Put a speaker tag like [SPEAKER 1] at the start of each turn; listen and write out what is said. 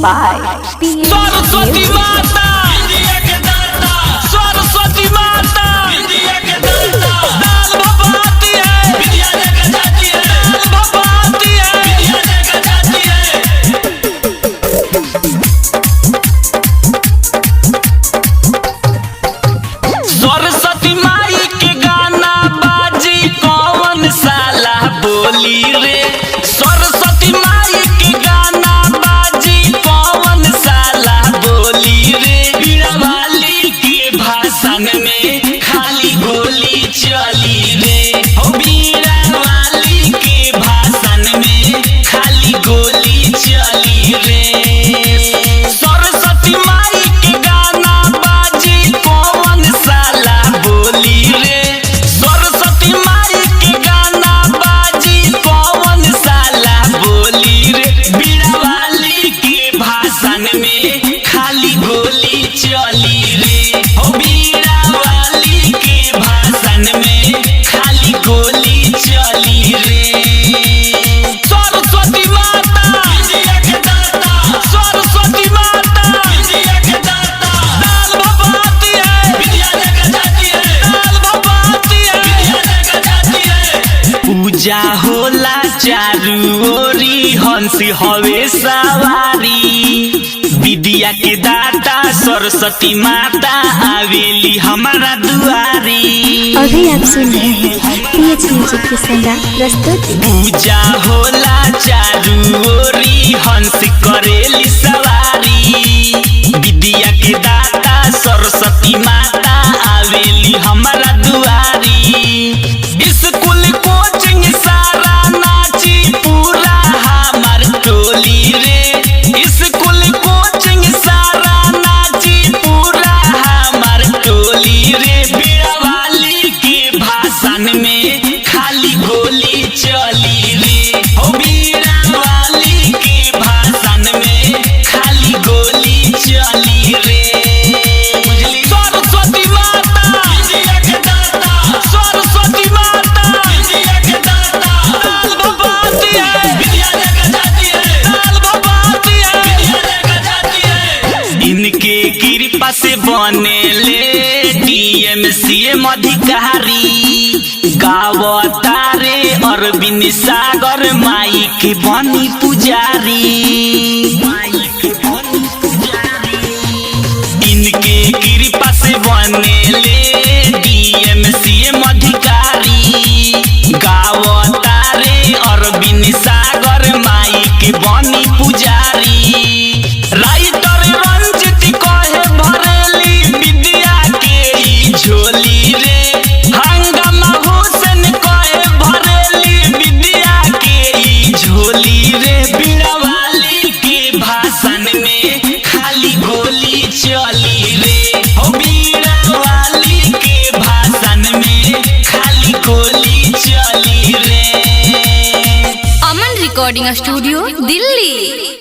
[SPEAKER 1] by
[SPEAKER 2] Saraswati माता विद्या के दाता, सरस्वती माता विद्या के दाता, दाल भपाती है विद्या लेकर जाती है, दाल भपाती है विद्या लेकर जाती है। सरस्वती माई के गाना बाजी कौन साला बोली रे, सरस्वती माई के गाना बाजी कौन साला बोली रे, बीड़ा वाली के भाषण में खाली गोली चली रे, हो बीड़ा वाली के भाषण में खाली गोली चली रे। सरस्वती माई के गाना बाजी कौन साला बोली रे, सरस्वती माई के गाना बाजी कौन साला बोली रे, बीड़ा वाली के भाषण में खाली गोली चली रे, हो बीड़ा वाली के भाषण में खाली गोली चली रे। सरस्वती माता विद्या के दाता, सरस्वती माता विद्या के दाता, दाल भपाती है विद्या लेकर जाती है, दाल भपाती है विद्या लेकर जाती है। पूजा होला चारू ओरी हंस हवे सवारी, विद्या के दाता सरस्वती माता आवेली हमारा दुआरी।
[SPEAKER 1] अभी आप सुन रहे हैं PH म्यूजिक की संगा प्रस्तुति।
[SPEAKER 2] पूजा होला चारू ओरी हंस करेली सवारी, विद्या के दाता सरस्वती माता आवेली हमारा दुआरी। स्कूल कोचिंग सारा नाची पूरा हमार टोली रे, स्कूल कोचिंग सारा नाची पूरा हमार टोली रे, बीड़ा वाली के भाषण में खाली गोली चली रे, हो बीड़ा वाली के भाषण में खाली गोली चली रे। सरस्वती माता विद्या के दाता, सरस्वती माता विद्या के दाता, दाल भपाती है विद्या लेकर जाती है, दाल भपाती है विद्या लेकर जाती है। इनके कृपा से बनेले DMCM अधिकारी, गावतारे अरविंद सागर माई के बनी पुजारी। इनके कृपा से बनेले DMCM अधिकारी, गावतारे अरविंद सागर माई के बनी पुजारी। राइटर रंजित कहे भरेली विद्या के ई झोली रे, हंगामा हुसैन कहे भरेली विद्या के ई झोली रे, बीड़ा वाली के भाषण में खाली गोली चली रे, हो बीड़ा वाली के भाषण में खाली गोली चली रे।
[SPEAKER 3] अमन रिकॉर्डिंग स्टूडियो दिल्ली।